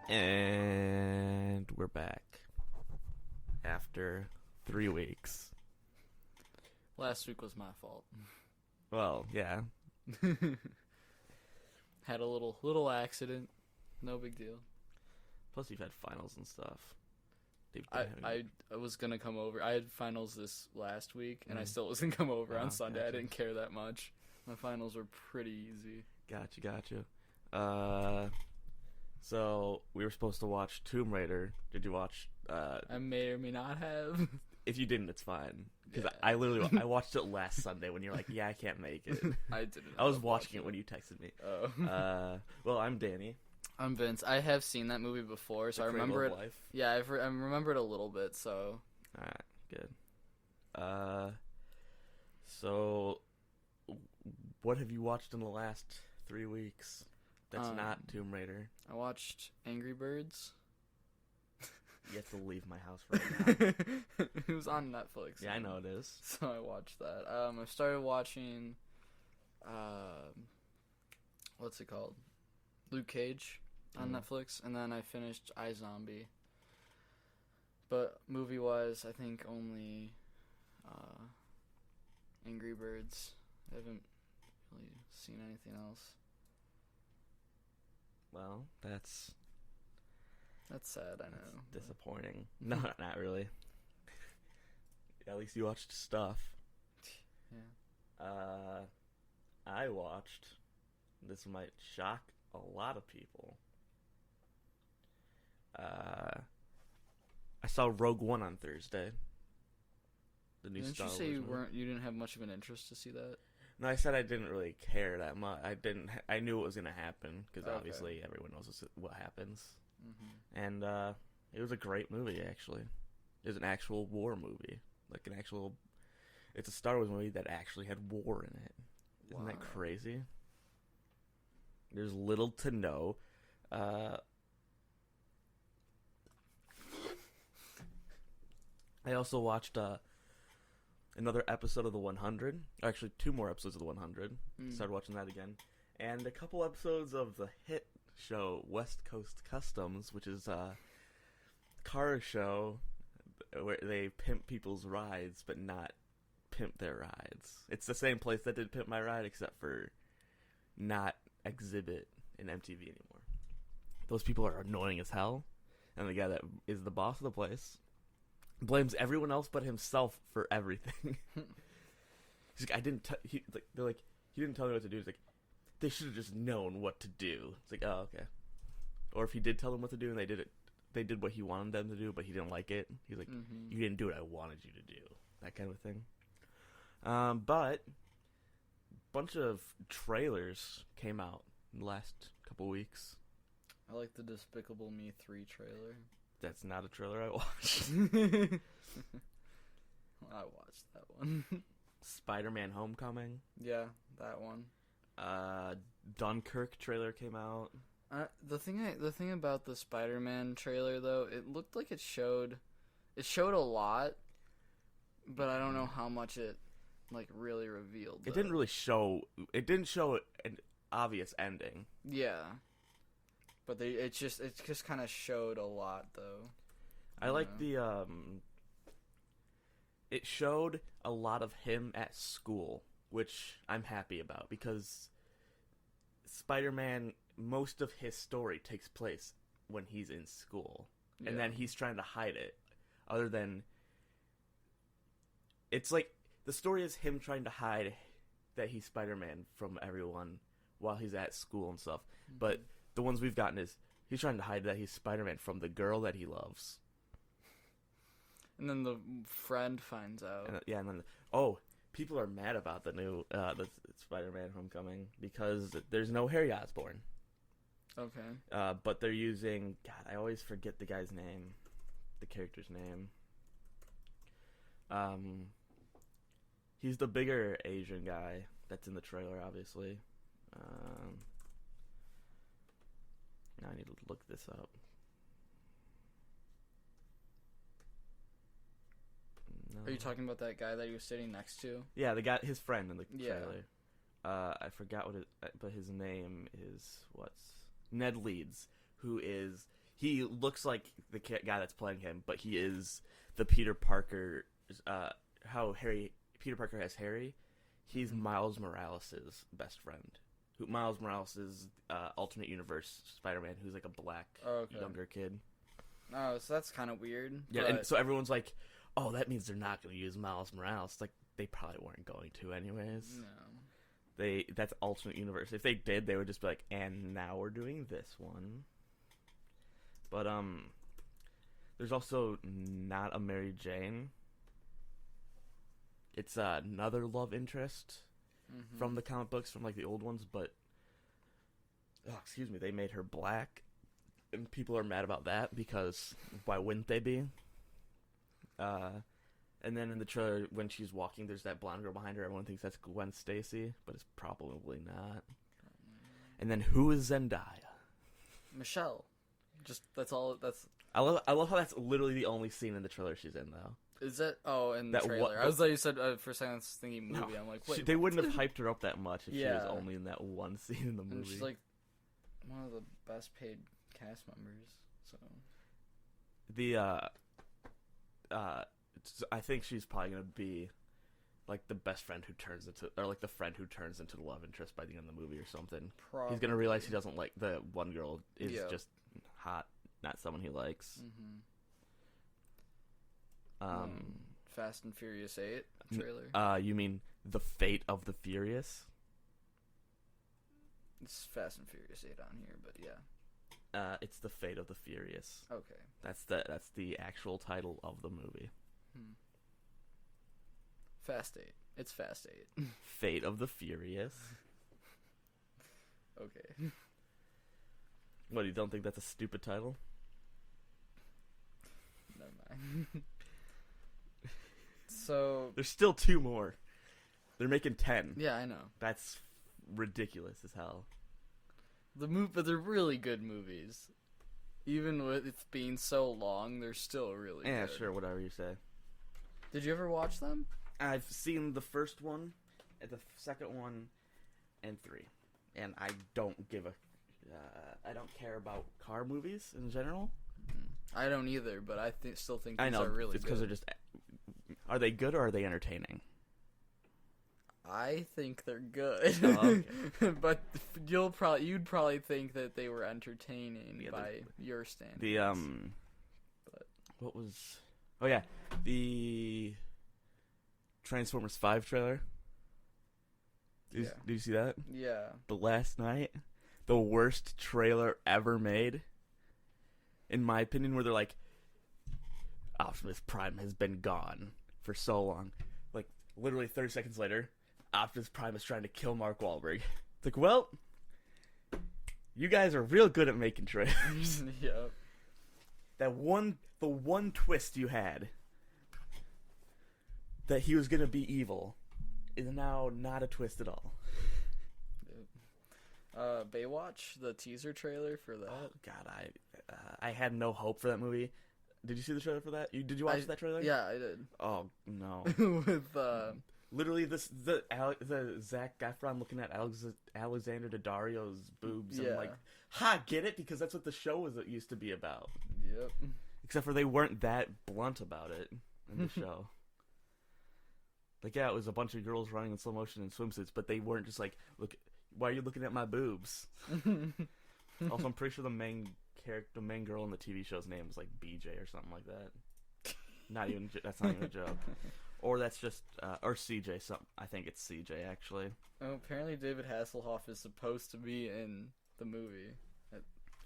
And we're back after 3 weeks. Last week was my fault. Well, yeah. Had a little accident. No big deal. Plus, you've had finals and stuff. I was gonna come over. I had finals this last week, and I still wasn't come over on Sunday. Gotcha. I didn't care that much. My finals were pretty easy. Gotcha. So we were supposed to watch Tomb Raider. Did you watch? I may or may not have. If you didn't, it's fine. Because Yeah. I literally I watched it last Sunday when you were like, "Yeah, I can't make it." I didn't. I was watching it when you texted me. Oh. Well, I'm Danny. I'm Vince. I have seen that movie before, so I remember it. Life. Yeah, I remember it a little bit. So All right, good. So what have you watched in the last 3 weeks? That's not Tomb Raider. I watched Angry Birds. You have to leave my house right now. It was on Netflix. Yeah, I know it is. So I watched that. I started watching, what's it called? Luke Cage on Netflix, and then I finished iZombie. But movie-wise, I think only Angry Birds. I haven't really seen anything else. Well, that's sad, I know. disappointing. No, not really. At least you watched stuff. Yeah. I watched. This might shock a lot of people. I saw Rogue One on Thursday. The new Didn't Star you Wars say movie. you didn't have much of an interest to see that? No, I said I didn't really care that much. I knew it was gonna happen because Okay. obviously everyone knows what happens. Mm-hmm. And it was a great movie, actually. It was an actual war movie, like an actual. It's a Star Wars movie that actually had war in it. Isn't that Wow. crazy? There's little to no. I also watched another episode of The 100. Actually, 2 more episodes of The 100. Started watching that again. And a couple episodes of the hit show West Coast Customs, which is a car show where they pimp people's rides, but not pimp their rides. It's the same place that did Pimp My Ride, except for not exhibit in MTV anymore. Those people are annoying as hell, and the guy that is the boss of the place blames everyone else but himself for everything. He's like, I didn't. They're like, he didn't tell me what to do. He's like, they should have just known what to do. It's like, oh, okay. Or if he did tell them what to do and they did what he wanted them to do, but he didn't like it. He's like, you didn't do what I wanted you to do. That kind of thing. But a bunch of trailers came out in the last couple weeks. I like the Despicable Me 3 trailer. That's not a trailer I watched. I watched that one. Spider-Man Homecoming. Yeah, that one. Dunkirk trailer came out. The thing about the Spider-Man trailer though, it looked like it showed a lot, but I don't know how much it like really revealed. It didn't really show. It didn't show an obvious ending. Yeah, but it just kind of showed a lot though. I like the It showed a lot of him at school, which I'm happy about because Spider-Man, most of his story takes place when he's in school, and then he's trying to hide it. Other than, it's like the story is him trying to hide that he's Spider-Man from everyone while he's at school and stuff. But the ones we've gotten is he's trying to hide that he's Spider-Man from the girl that he loves. And then the friend finds out. And then people are mad about the new the Spider-Man Homecoming because there's no Harry Osborn. Okay. But they're using, God, I always forget the guy's name, the character's name. He's the bigger Asian guy that's in the trailer, obviously. Now I need to look this up. No. Are you talking about that guy that he was sitting next to? Yeah, the guy, his friend in the Yeah. trailer. I forgot but his name is Ned Leeds, who is he looks like the guy that's playing him, but he is the Peter Parker. How Peter Parker has Harry. He's Miles Morales' best friend. Miles Morales is alternate universe Spider-Man, who's like a black younger kid. Oh, so that's kind of weird. Yeah, and so everyone's like, "Oh, that means they're not going to use Miles Morales." Like they probably weren't going to, anyways. No. That's alternate universe. If they did, they would just be like, "And now we're doing this one." But there's also not a Mary Jane. It's another love interest from the comic books, from like the old ones, but they made her black, and people are mad about that because why wouldn't they be? And then in the trailer, when she's walking, there's that blonde girl behind her. Everyone thinks that's Gwen Stacy, but it's probably not. And then who is Zendaya? Michelle. Just that's all. I love how that's literally the only scene in the trailer she's in, though. Is that? Oh, in the trailer. I was like, you said for a second, I was thinking movie. No, I'm like, wait. they wouldn't have hyped her up that much if she was Yeah. only in that one scene in the movie. And she's like one of the best paid cast members. So I think she's probably gonna be like the best friend who turns into, or like the friend who turns into the love interest by the end of the movie or something. probably. He's gonna realize he doesn't like the one girl is Yeah. just hot, not someone he likes. Fast and Furious 8 trailer. You mean The Fate of the Furious? It's Fast and Furious 8 on here, but yeah. It's The Fate of the Furious. Okay. That's the actual title of the movie. Fast 8. It's Fast 8. Fate of the Furious. Okay. What, you don't think that's a stupid title? Never mind. So There's still 2 more. They're making 10. yeah, I know. That's ridiculous as hell. But they're really good movies. Even with it being so long, they're still really good. Yeah, sure, whatever you say. Did you ever watch them? I've seen the first one, the second one, and 3. And I don't give a... I don't care about car movies in general. I don't either, but I still think these I know, are really it's because good. they're just... Are they good or are they entertaining? I think they're good. Oh, okay. But you'd probably think that they were entertaining by your standards. What was... Oh yeah, the Transformers 5 trailer. Did you see that? Yeah. The last night, the worst trailer ever made, in my opinion, where they're like, Optimus Prime has been gone for so long. Like, literally 30 seconds later, Optimus Prime is trying to kill Mark Wahlberg. It's like, well, you guys are real good at making trailers. Yep. The one twist you had, that he was gonna be evil, is now not a twist at all. Baywatch, the teaser trailer for that. Oh, God, I had no hope for that movie. Did you see the trailer for that? Did you watch that trailer? Yeah, I did. Oh no. With literally the Zac Efron looking at Alexander Daddario's boobs. Yeah. I'm like, ha, get it? Because that's what the show used to be about. Yep. Except for they weren't that blunt about it in the show. Like, yeah, it was a bunch of girls running in slow motion in swimsuits, but they weren't just like, look, why are you looking at my boobs? Also, I'm pretty sure the main girl in the TV show's name is like BJ or something like that. That's not even a joke. Or that's just, or CJ. I think it's CJ actually. Oh, apparently David Hasselhoff is supposed to be in the movie.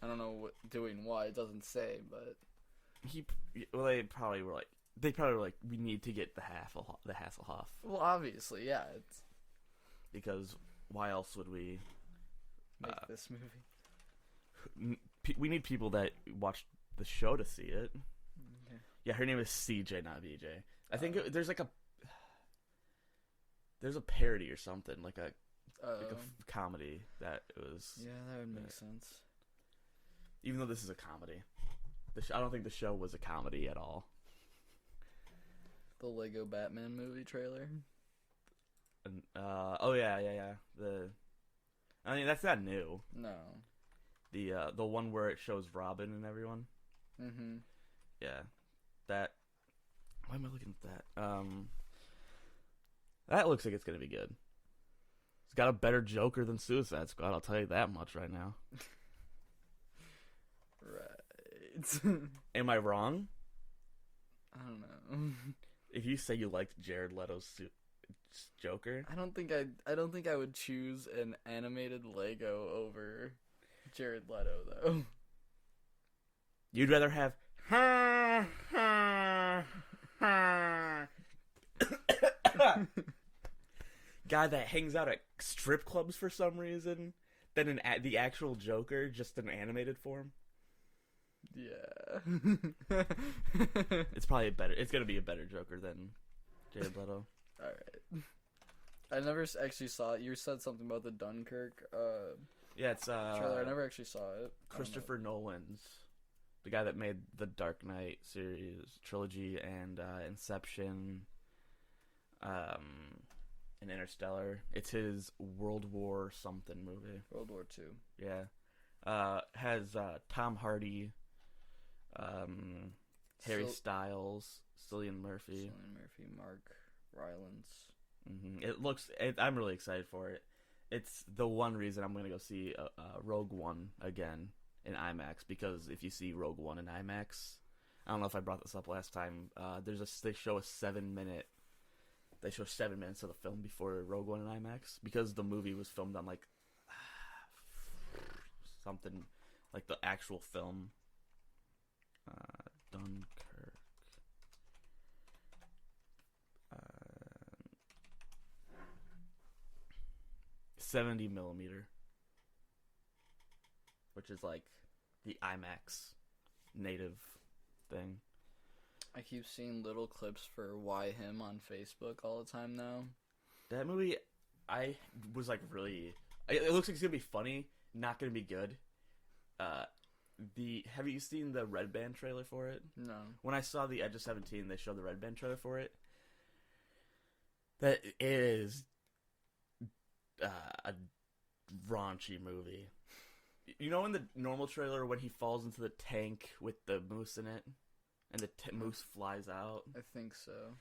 I don't know doing what, it doesn't say, but they probably were like, we need to get the Hasselhoff. Well, obviously, yeah. It's because why else would we make this movie? We need people that watch the show to see it. Okay. Yeah, her name is CJ, not BJ. I think there's a parody or something, like a comedy that it was. Yeah, that would make sense. Even though this is a comedy, I don't think the show was a comedy at all. The Lego Batman movie trailer. Oh yeah. I mean, that's not new. No. The one where it shows Robin and everyone. Mm-hmm. Yeah, that. Why am I looking at that? That looks like it's gonna be good. It's got a better Joker than Suicide Squad. I'll tell you that much right now. Right. Am I wrong? I don't know. If you say you liked Jared Leto's Joker, I don't think I would choose an animated Lego over Jared Leto though. you'd rather have guy that hangs out at strip clubs for some reason than the actual Joker, just in animated form. Yeah. It's probably better. It's gonna be a better Joker than Jared Leto. All right. I never actually saw it. You said something about the Dunkirk Yeah, it's trailer. I never actually saw it. Christopher Nolan's, the guy that made the Dark Knight series trilogy and Inception, and Interstellar. It's his World War something movie. World War II. Yeah, has Tom Hardy, Harry Styles, Cillian Murphy, Mark Rylance. I'm really excited for it. It's the one reason I'm going to go see Rogue One again in IMAX, because if you see Rogue One in IMAX, I don't know if I brought this up last time. They show 7 minutes of the film before Rogue One in IMAX, because the movie was filmed on like something like the actual film. Dunkirk. 70 millimeter, which is like the IMAX native thing. I keep seeing little clips for Why Him on Facebook all the time now. That movie, I was like really. It looks like it's gonna be funny, not gonna be good. Have you seen the Red Band trailer for it? No. When I saw the Edge of 17, they showed the Red Band trailer for it. That is a raunchy movie. You know in the normal trailer when he falls into the tank with the moose in it, and the moose flies out? I think so.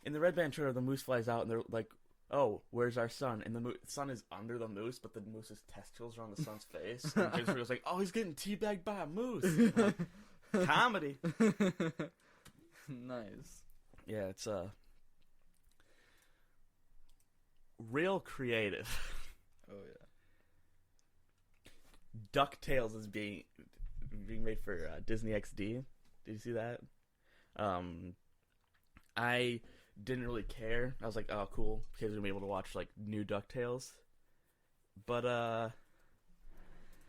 In the Red Band trailer, the moose flies out, and they're like, "Oh, where's our son?" And the son is under the moose, but the moose's testicles are on the son's face. And James Franco's like, "Oh, he's getting teabagged by a moose." Like, comedy. Nice. Yeah, it's real creative. Oh yeah. DuckTales is being made for Disney XD. Did you see that? I didn't really care. I was like, oh, cool. Kids are gonna be able to watch like new DuckTales. But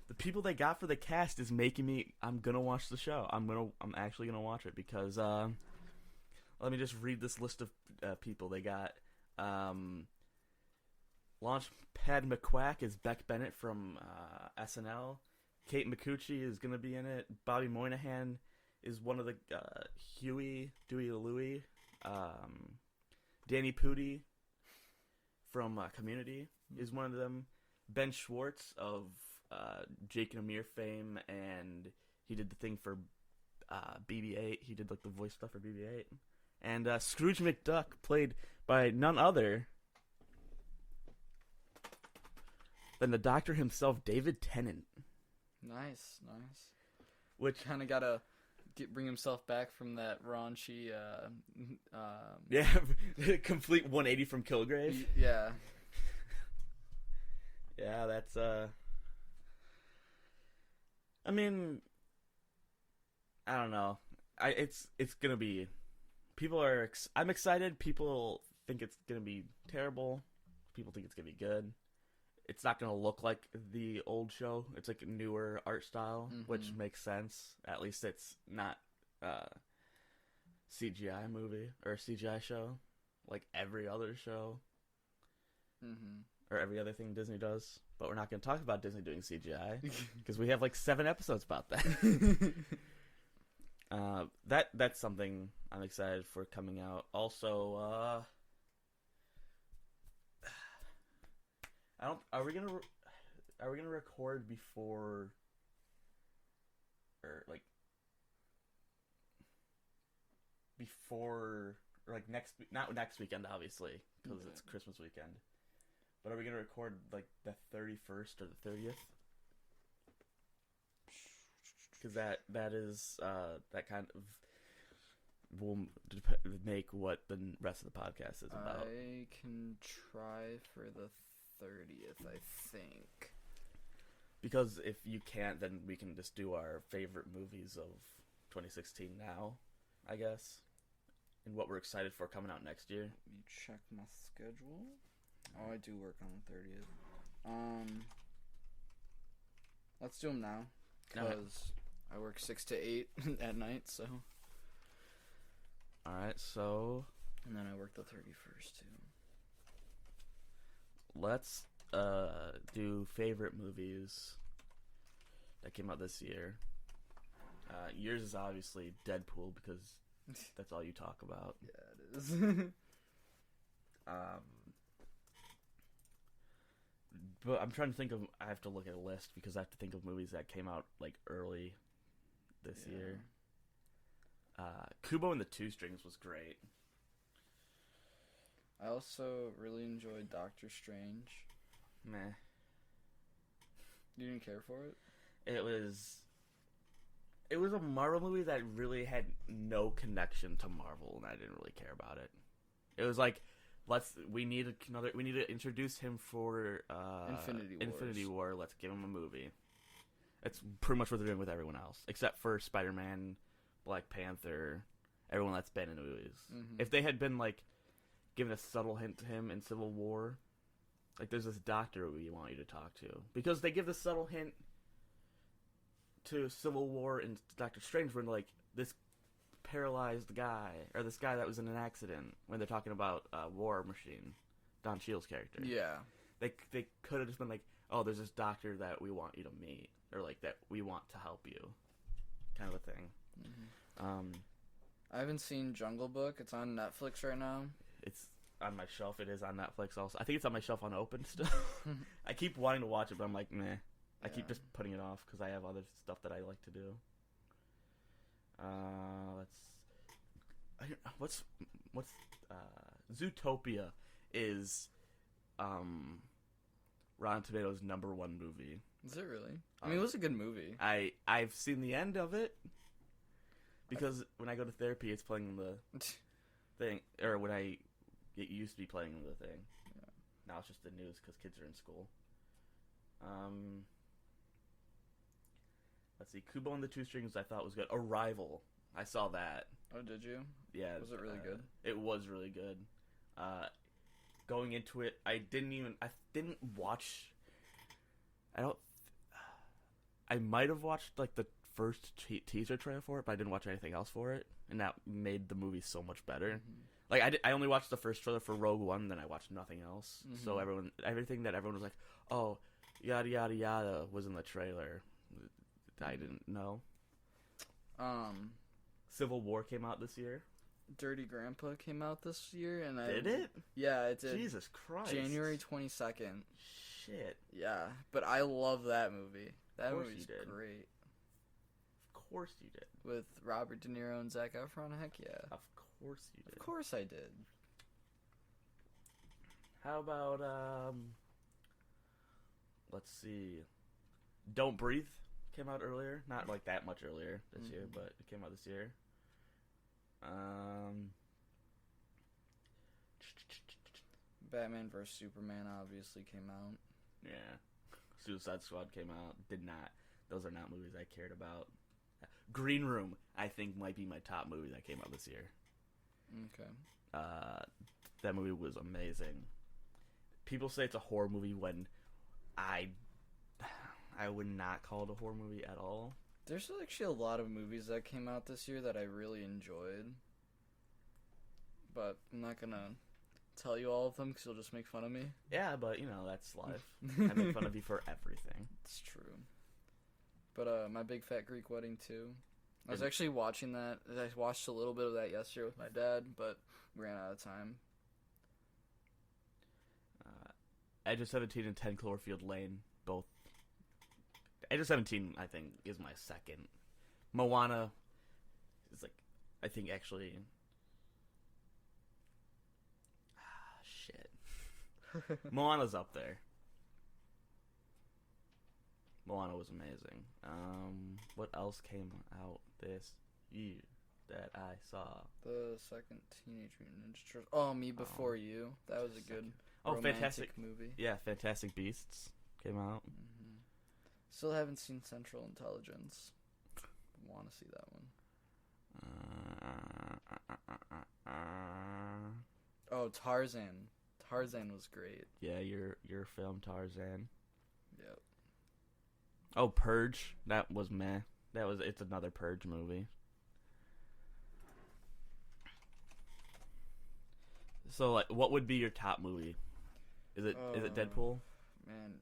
the people they got for the cast is making me. I'm gonna watch the show. I'm actually gonna watch it because let me just read this list of people they got. Launchpad McQuack is Beck Bennett from SNL. Kate Micucci is gonna be in it. Bobby Moynihan is one of the Dewey Louie. Danny Pudi from Community is one of them. Ben Schwartz of Jake and Amir fame, and he did the thing for BB-8. He did like the voice stuff for BB-8. And Scrooge McDuck, played by none other than the Doctor himself, David Tennant. Nice. Which kind of gotta bring himself back from that raunchy. yeah, complete 180 from Kilgrave. Yeah. Yeah, that's I mean, I don't know. It's gonna be. I'm excited. People think it's gonna be terrible. People think it's gonna be good. It's not gonna look like the old show. It's like a newer art style, which makes sense. At least it's not CGI movie or CGI show like every other show or every other thing Disney does. But we're not gonna talk about Disney doing CGI because we have like 7 episodes about that. That's something I'm excited for coming out. Also, Are we gonna record before or like before, or like not next weekend, obviously, because it's Christmas weekend. But are we gonna record like the 31st or the 30th? Because that is that kind of will make what the rest of the podcast is about. I can try for the 30th, I think. Because if you can't, then we can just do our favorite movies of 2016 now, I guess. And what we're excited for coming out next year. Let me check my schedule. Oh, I do work on the 30th. Let's do them now. Because I work 6 to 8 at night, so. Alright, so. And then I work the 31st, too. Let's do favorite movies that came out this year. Yours is obviously Deadpool, because that's all you talk about. Yeah, it is. But I'm trying to think of. I have to look at a list because I have to think of movies that came out like early this year. Kubo and the Two Strings was great. I also really enjoyed Doctor Strange. Meh. You didn't care for it? It was a Marvel movie that really had no connection to Marvel, and I didn't really care about it. It was like, we need to introduce him for Infinity War. Let's give him a movie. It's pretty much what they're doing with everyone else, except for Spider-Man, Black Panther, everyone that's been in the movies. Mm-hmm. If they had been like given a subtle hint to him in Civil War, like there's this doctor we want you to talk to, because they give the subtle hint to Civil War and Doctor Strange when like this paralyzed guy or this guy that was in an accident, when they're talking about War Machine, Don Cheadle's character. Yeah, they could have just been like, oh, there's this doctor that we want you to meet, or like that we want to help you, kind of a thing. Mm-hmm. I haven't seen Jungle Book. It's on Netflix right now. It's on my shelf. It is on Netflix also. I think it's on my shelf on open still. I keep wanting to watch it, but I'm like, meh. I keep just putting it off because I have other stuff that I like to do. What's Zootopia is Rotten Tomatoes' #1 movie. Is it really? I mean, it was a good movie. I've seen the end of it because when I go to therapy, it's playing the thing, or it used to be playing the thing. Yeah. Now it's just the news because kids are in school. Let's see. Kubo and the Two Strings I thought was good. Arrival. I saw that. Oh, did you? Yeah. Was it really good? It was really good. Going into it, I didn't watch. I might have watched like the first teaser trailer for it, but I didn't watch anything else for it, and that made the movie so much better. Mm-hmm. Like I only watched the first trailer for Rogue One, then I watched nothing else. Mm-hmm. So everything that everyone was like, oh, yada yada yada, was in the trailer. I didn't know. Civil War came out this year. Dirty Grandpa came out this year, and did it? Yeah, it did. Jesus Christ! January 22nd. Shit. Yeah, but I love that movie. That movie's great. Of course you did. With Robert De Niro and Zac Efron. Heck yeah. Of course you did. Of course I did. How about let's see. Don't Breathe came out earlier. Not like that much earlier this year, but it came out this year. Batman vs Superman obviously came out. Yeah. Suicide Squad came out. Did not. Those are not movies I cared about. Green Room, I think, might be my top movie that came out this year. Okay. That movie was amazing. People say it's a horror movie when I would not call it a horror movie at all. There's actually a lot of movies that came out this year that I really enjoyed. But I'm not going to tell you all of them because you'll just make fun of me. Yeah, but, that's life. I make fun of you for everything. It's true. But My Big Fat Greek Wedding, too. I was actually watching that. I watched a little bit of that yesterday with my dad, but we ran out of time. Edge of 17 and 10 Cloverfield Lane, both. Edge of 17, I think, is my second Moana is like, I think actually, shit. Moana's up there. Moana was amazing. What else came out this year that I saw? The second Teenage Mutant Ninja Turtles. Oh, Me Before You. That was a good romantic Fantastic movie. Yeah, Fantastic Beasts came out. Mm-hmm. Still haven't seen Central Intelligence. Want to see that one. Oh, Tarzan. Tarzan was great. Yeah, your film Tarzan. Yep. Oh, Purge. That was meh. It's another Purge movie. So, like, what would be your top movie? Is it Deadpool? Man,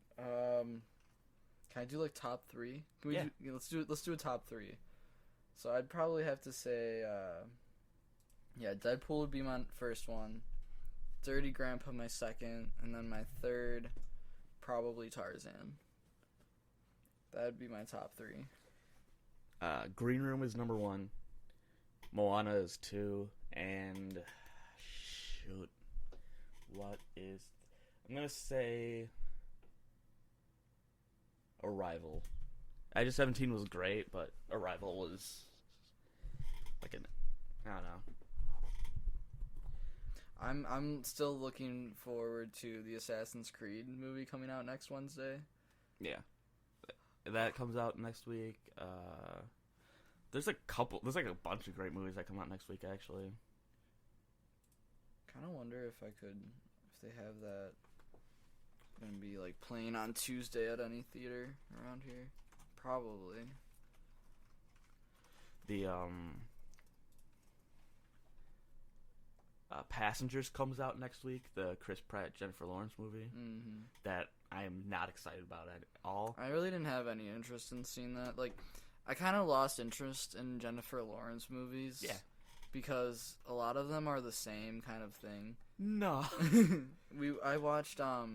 can I do like top 3? Can we do, let's do a top 3. So I'd probably have to say, Deadpool would be my first one. Dirty Grandpa my second, and then my third, probably Tarzan. That'd be my top 3. Green Room is number 1. Moana is 2, and shoot, I'm gonna say Arrival. I Just 17 was great, but Arrival was like I don't know. I'm still looking forward to the Assassin's Creed movie coming out next Wednesday. Yeah, that comes out next week. There's like a bunch of great movies that come out next week, actually. Kind of wonder if they have that gonna be like playing on Tuesday at any theater around here. Probably. The Passengers comes out next week, the Chris Pratt Jennifer Lawrence movie. Mm-hmm. That I am not excited about at all. I really didn't have any interest in seeing that. Like, I kind of lost interest in Jennifer Lawrence movies. Yeah. Because a lot of them are the same kind of thing. No. I watched I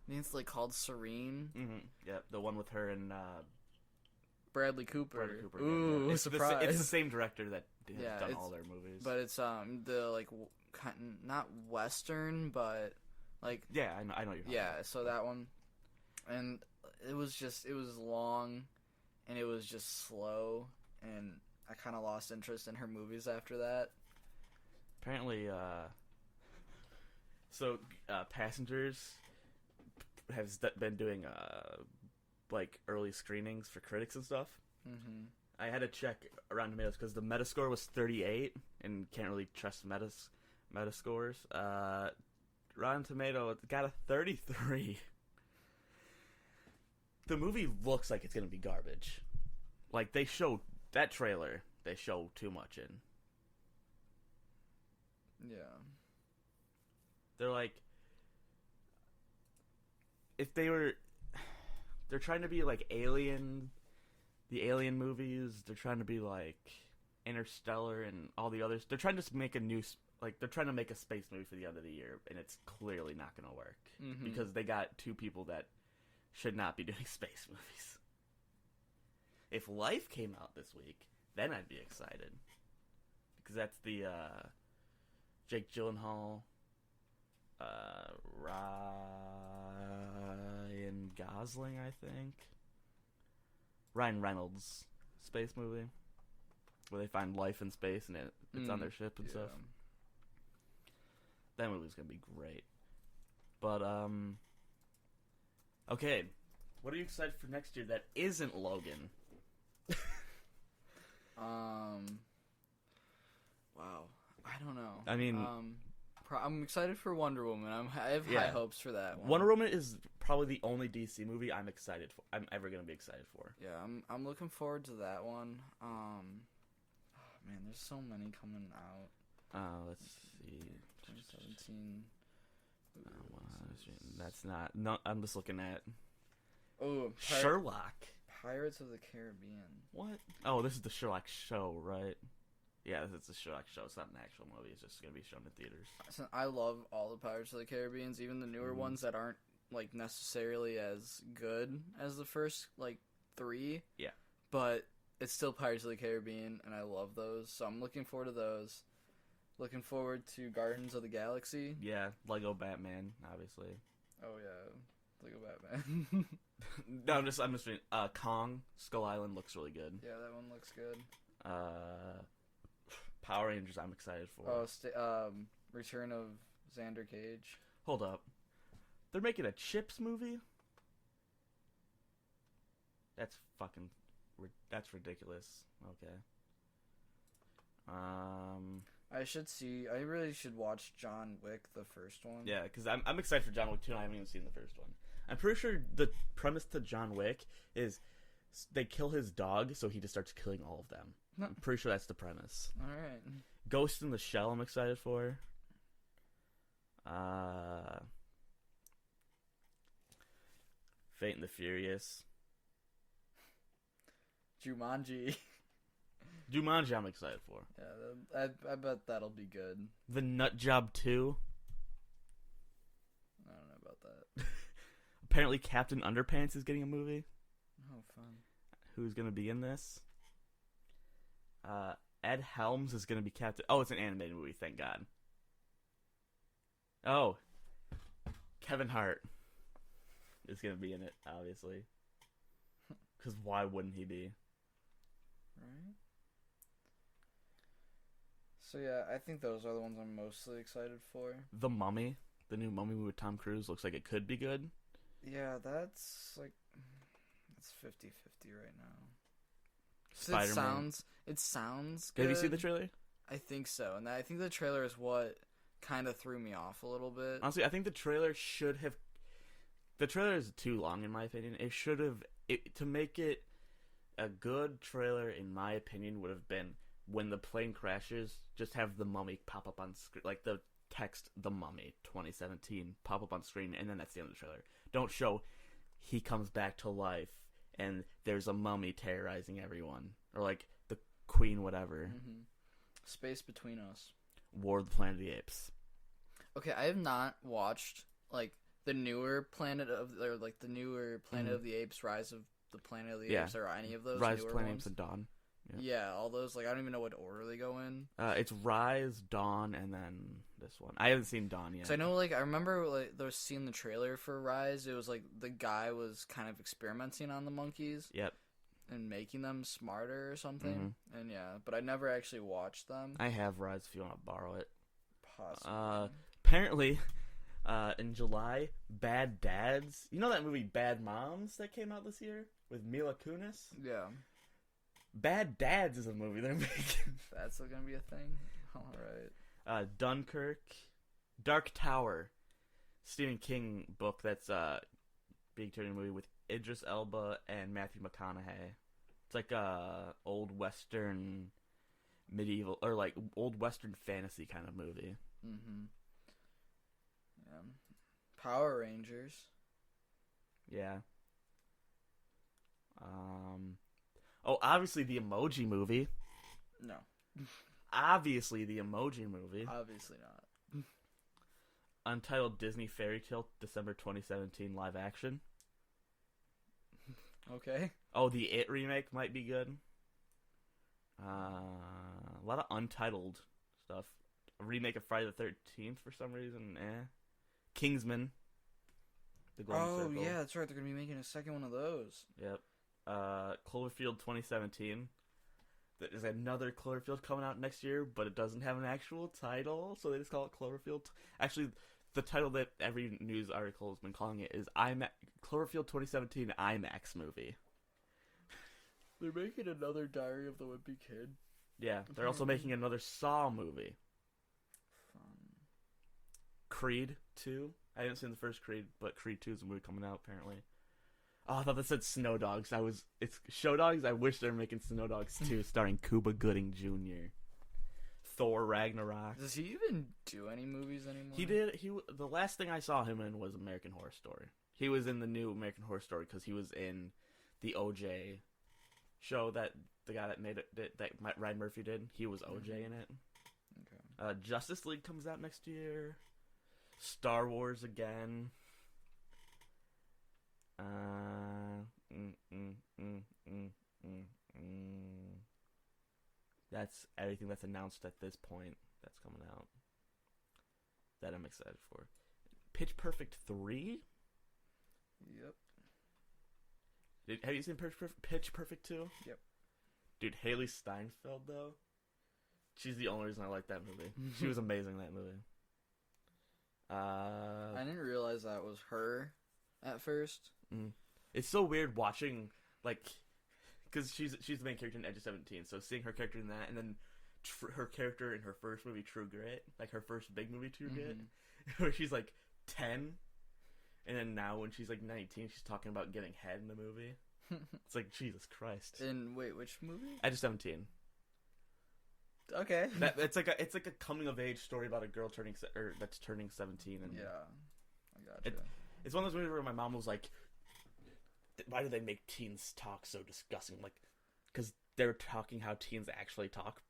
think it's like called Serene. Mm-hmm. Yeah, the one with her and Bradley Cooper. Ooh, yeah. Surprise! It's the same director that has done all their movies. But it's the like not Western, but like yeah, I know you're. Yeah, so that one, and it was long, and it was just slow, and I kind of lost interest in her movies after that. Apparently, Passengers has been doing like early screenings for critics and stuff. Mm-hmm. I had to check Rotten Tomatoes because the Metascore was 38, and can't really trust Metascores. Rotten Tomato got a 33. The movie looks like it's gonna be garbage. Like they show that trailer, they show too much in. Yeah. They're like, they're trying to be like Alien, the Alien movies. They're trying to be like Interstellar and all the others. They're trying to make they're trying to make a space movie for the end of the year, and it's clearly not going to work because they got two people that should not be doing space movies. If Life came out this week, then I'd be excited because that's the Jake Gyllenhaal, Ryan Gosling, I think, Ryan Reynolds space movie where they find life in space and it's on their ship and stuff. That movie's gonna be great. But okay, what are you excited for next year that isn't Logan? Wow, I don't know. I mean, I'm excited for Wonder Woman. I have high hopes for that one. Wonder Woman is probably the only DC movie I'm excited for. I'm ever gonna be excited for. Yeah, I'm looking forward to that one. Oh man, there's so many coming out. Let's see. 2017. That's not. No, I'm just looking at. Oh, Sherlock. Pirates of the Caribbean. What? Oh, this is the Sherlock show, right? Yeah, it's a Sherlock show. It's not an actual movie. It's just gonna be shown in theaters. I love all the Pirates of the Caribbeans, even the newer ones that aren't like necessarily as good as the first like 3. Yeah. But it's still Pirates of the Caribbean, and I love those. So I'm looking forward to those. Looking forward to Guardians of the Galaxy. Yeah, Lego Batman, obviously. Oh yeah, Lego Batman. No, I'm just saying, Kong, Skull Island looks really good. Yeah, that one looks good. Power Rangers, I'm excited for. Oh, Return of Xander Cage. Hold up. They're making a Chips movie? That's that's ridiculous. Okay. I really should watch John Wick, the first one. Yeah, because I'm excited for John Wick 2, and I haven't even seen the first one. I'm pretty sure the premise to John Wick is they kill his dog, so he just starts killing all of them. No. I'm pretty sure that's the premise. Alright. Ghost in the Shell, I'm excited for. Fate and the Furious. Jumanji. Jumanji, I'm excited for. Yeah, I bet that'll be good. The Nut Job 2. I don't know about that. Apparently, Captain Underpants is getting a movie. Oh, fun. Who's going to be in this? Ed Helms is going to be Captain... Oh, it's an animated movie, thank God. Oh. Kevin Hart is going to be in it, obviously. Because why wouldn't he be? Right? So yeah, I think those are the ones I'm mostly excited for. The Mummy. The new Mummy movie with Tom Cruise looks like it could be good. Yeah, that's 50-50 right now. Spider-Man. It sounds good. Have you seen the trailer? I think so, and I think the trailer is what kind of threw me off a little bit. Honestly, I think the trailer should have... The trailer is too long, in my opinion. It should have... To make it a good trailer, in my opinion, would have been when the plane crashes, just have the Mummy pop up on screen. Like the text, The Mummy 2017, pop up on screen, and then that's the end of the trailer. Don't show he comes back to life and there's a mummy terrorizing everyone. Or like the Queen whatever. Mm-hmm. Space Between Us. War of the Planet of the Apes. Okay, I have not watched like the newer Planet of the Apes, Rise of the Planet of the Apes, or any of those Rise newer Planet of ones. the Apes and Dawn. Yeah, all those. Like I don't even know what order they go in. It's Rise, Dawn, and then this one. I haven't seen Dawn yet. So I know, like I remember, like there was seeing the trailer for Rise. It was like the guy was kind of experimenting on the monkeys. Yep. And making them smarter or something. Mm-hmm. And yeah, but I never actually watched them. I have Rise if you want to borrow it. Possibly. Apparently, in July, Bad Dads. You know that movie Bad Moms that came out this year with Mila Kunis? Yeah. Bad Dads is a movie they're making. That's still gonna be a thing? Alright. Dunkirk. Dark Tower. Stephen King book that's being turned into a movie with Idris Elba and Matthew McConaughey. It's like a old western medieval or like old western fantasy kind of movie. Mm-hmm. Yeah. Power Rangers. Yeah. Oh, obviously the Emoji Movie. No. Obviously the Emoji Movie. Obviously not. Untitled Disney Fairy Tale, December 2017 live action. Okay. Oh, the It remake might be good. A lot of untitled stuff. A remake of Friday the 13th for some reason. Kingsman. The Golden Circle. Yeah, that's right. They're going to be making a second one of those. Yep. Cloverfield 2017. There's another Cloverfield coming out next year, but it doesn't have an actual title, so they just call it Cloverfield. Actually, the title that every news article has been calling it is Cloverfield 2017 IMAX movie. They're making another Diary of the Wimpy Kid. Yeah, they're also making another Saw movie. Fun. Creed 2. I haven't seen the first Creed, but Creed 2 is a movie coming out apparently. Oh, I thought that said Snow Dogs. It's Show Dogs. I wish they were making Snow Dogs 2 starring Cuba Gooding Jr. Thor Ragnarok. Does he even do any movies anymore? He did. The last thing I saw him in was American Horror Story. He was in the new American Horror Story because he was in the OJ show that the guy that made it that Ryan Murphy did. He was OJ in it. Okay. Justice League comes out next year. Star Wars again. That's everything that's announced at this point that's coming out that I'm excited for. Pitch Perfect 3? Yep. Have you seen Pitch Perfect 2? Yep. Dude, Haley Steinfeld, though, she's the only reason I like that movie. She was amazing in that movie. I didn't realize that was her at first. It's so weird watching, like, because she's the main character in Edge of 17, so seeing her character in that, and then her character in her first movie, True Grit, like her first big movie, True Grit, where she's like 10, and then now when she's like 19, she's talking about getting head in the movie. It's like, Jesus Christ. And wait, which movie? Edge of 17. Okay. It's like a coming of age story about a girl that's turning 17, and yeah, I gotcha. It's one of those movies where my mom was like, "Why do they make teens talk so disgusting?" Like, because they're talking how teens actually talk.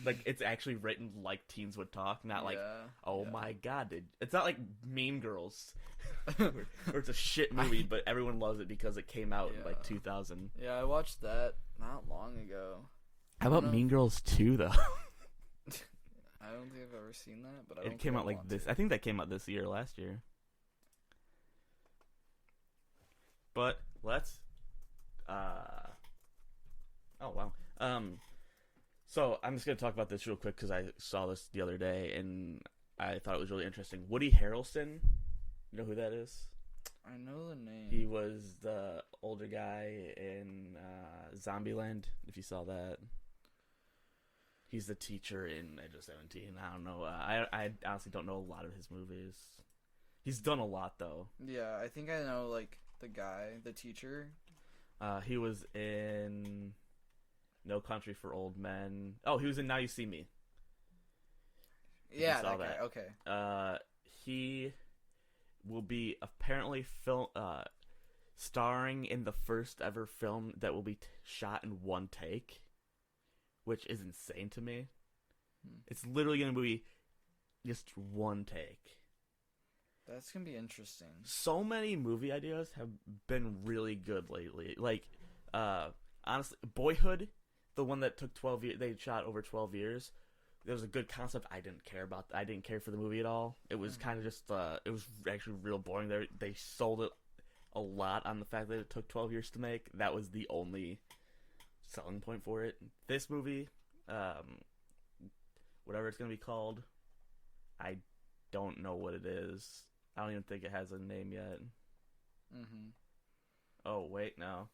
Like, it's actually written like teens would talk, not like, "Oh my God, dude." It's not like Mean Girls, or it's a shit movie, but everyone loves it because it came out in like 2000. Yeah, I watched that not long ago. How about Mean Girls 2, though? I don't think I've ever seen that, but it came out like this. I think that came out this year, last year. But let's. Oh wow. So I'm just gonna talk about this real quick because I saw this the other day and I thought it was really interesting. Woody Harrelson, you know who that is? I know the name. He was the older guy in Zombieland. If you saw that. He's the teacher in Edge of 17. I don't know. I honestly don't know a lot of his movies. He's done a lot, though. Yeah, I think I know, like, the guy, the teacher. He was in No Country for Old Men. Oh, he was in Now You See Me. Yeah, that guy. Okay. He will be apparently starring in the first ever film that will be shot in one take. Which is insane to me. It's literally going to be just one take. That's going to be interesting. So many movie ideas have been really good lately. Like, honestly, Boyhood, the one that took 12 years, they shot over 12 years. There was a good concept. I didn't care for the movie at all. It was kind of just, it was actually real boring. They sold it a lot on the fact that it took 12 years to make. That was the only selling point for it. This movie, whatever it's gonna be called, I don't know what it is. I don't even think it has a name yet. Oh wait, no.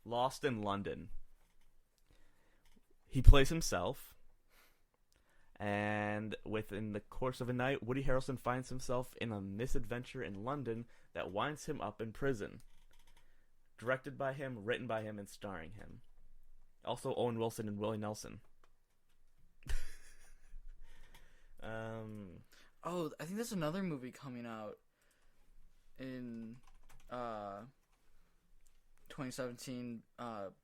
Lost in London. He plays himself, and within the course of a night, Woody Harrelson finds himself in a misadventure in London that winds him up in prison. Directed by him, written by him, and starring him. Also, Owen Wilson and Willie Nelson. Oh, I think there's another movie coming out in 2017,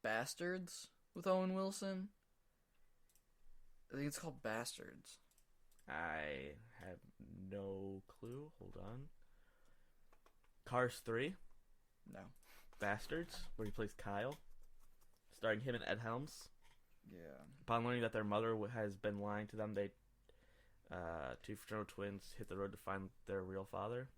Bastards, with Owen Wilson. I think it's called Bastards. I have no clue. Hold on. Cars 3? No. Bastards, where he plays Kyle. Starring him and Ed Helms. Yeah. Upon learning that their mother has been lying to them, they, two fraternal twins, hit the road to find their real father.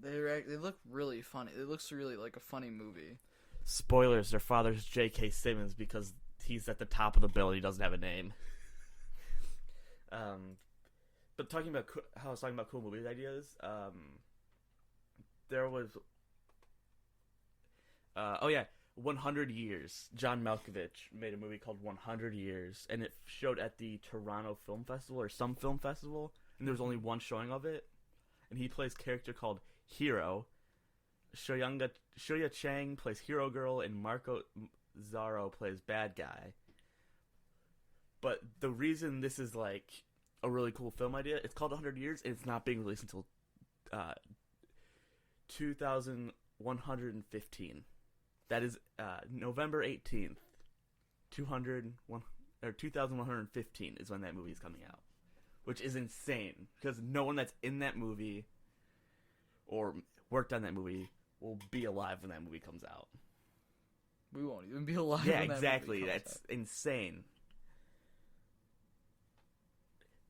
They look really funny. It looks really like a funny movie. Spoilers, their father's J.K. Simmons because he's at the top of the bill and he doesn't have a name. But talking about how I was talking about cool movie ideas, there was... 100 Years. John Malkovich made a movie called 100 Years, and it showed at the Toronto Film Festival, or some film festival, and there was only one showing of it, and he plays a character called Hero. Shuya Chang plays Hero Girl, and Marco Zaro plays Bad Guy. But the reason this is, like, a really cool film idea, it's called 100 Years, and it's not being released until 2115. That is November 18th, 2115 is when that movie is coming out, which is insane because no one that's in that movie or worked on that movie will be alive when that movie comes out. We won't even be alive. Yeah, when exactly. That movie That's insane.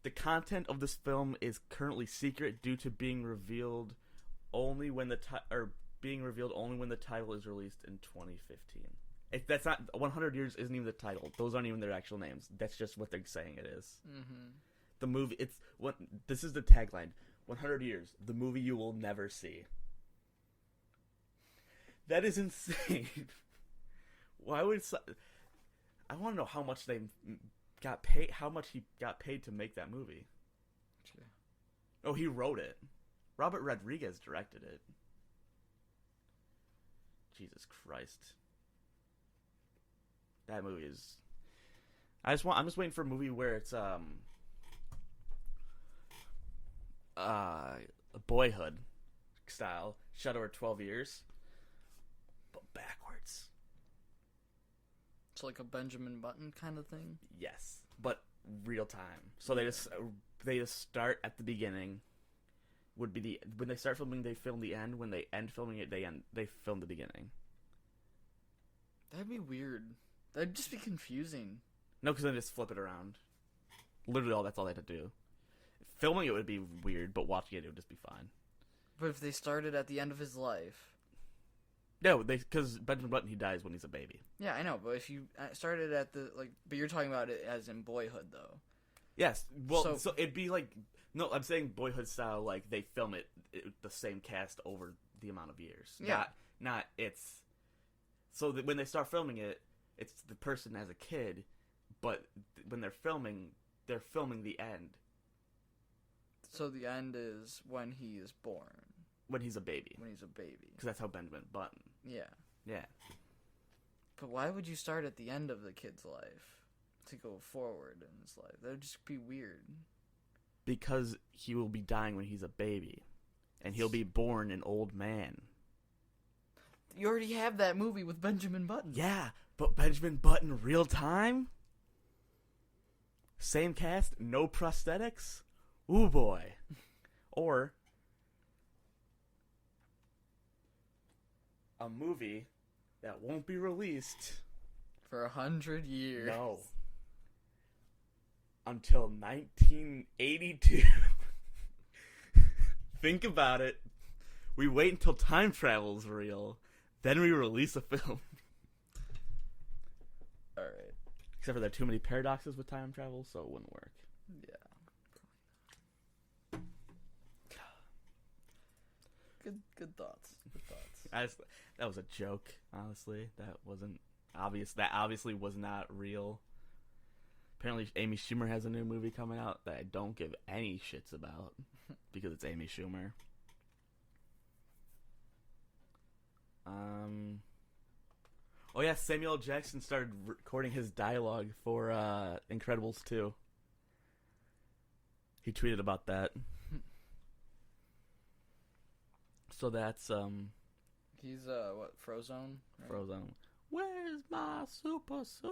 the content of this film is currently secret due to being revealed only when the title is released in 2015. If that's not 100 Years isn't even the title. Those aren't even their actual names. That's just what they're saying it is. Mm-hmm. The movie, this is the tagline. 100 Years, the movie you will never see. That is insane. Why would I want to know how much they got paid, how much he got paid to make that movie. Sure. Oh, he wrote it. Robert Rodriguez directed it. Jesus Christ. That movie is... I'm just waiting for a movie where it's Boyhood style, shot over 12 years, but backwards. It's like a Benjamin Button kind of thing. Yes, but real time. So they just start at the beginning. Would be when they start filming, they film the end. When they end filming it, they film the beginning. That'd be weird. That'd just be confusing. No, because then just flip it around. Literally, that's all they had to do. Filming it would be weird, but watching it would just be fine. But if they started at the end of his life... No, because Benjamin Button, he dies when he's a baby. Yeah, I know, but if you started at the... but you're talking about it as in Boyhood, though. Yes, well, so it'd be like... No, I'm saying Boyhood style, like, they film it the same cast over the amount of years. Yeah. Not it's... So that when they start filming it, it's the person as a kid, but when they're filming the end. So the end is when he is born. When he's a baby. When he's a baby. Because that's how Benjamin Button. Yeah. Yeah. But why would you start at the end of the kid's life to go forward in his life? That would just be weird. Because he will be dying when he's a baby. And he'll be born an old man. You already have that movie with Benjamin Button. Yeah, but Benjamin Button real time? Same cast, no prosthetics? Ooh boy. Or a movie that won't be released for 100 years. No. Until 1982. Think about it. We wait until time travel's real. Then we release a film. Alright. Except for there are too many paradoxes with time travel, so it wouldn't work. Yeah. Good thoughts. Good thoughts. That was a joke, honestly. That wasn't obvious. That obviously was not real. Apparently, Amy Schumer has a new movie coming out that I don't give any shits about because it's Amy Schumer. Oh yeah, Samuel L. Jackson started recording his dialogue for Incredibles 2. He tweeted about that. So that's He's what, Frozone? Right? Frozone. Where's my super suit?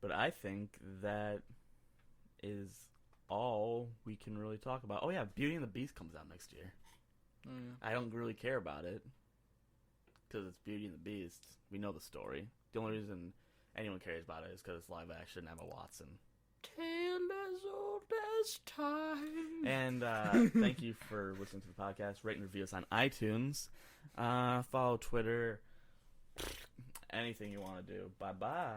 But I think that is all we can really talk about. Oh yeah, Beauty and the Beast comes out next year. I don't really care about it because it's Beauty and the Beast. We know the story. The only reason anyone cares about it is because it's live action Emma Watson. Tale as old as time. And thank you for listening to the podcast. Rate and review us on iTunes. Follow Twitter. Anything you want to do. Bye-bye.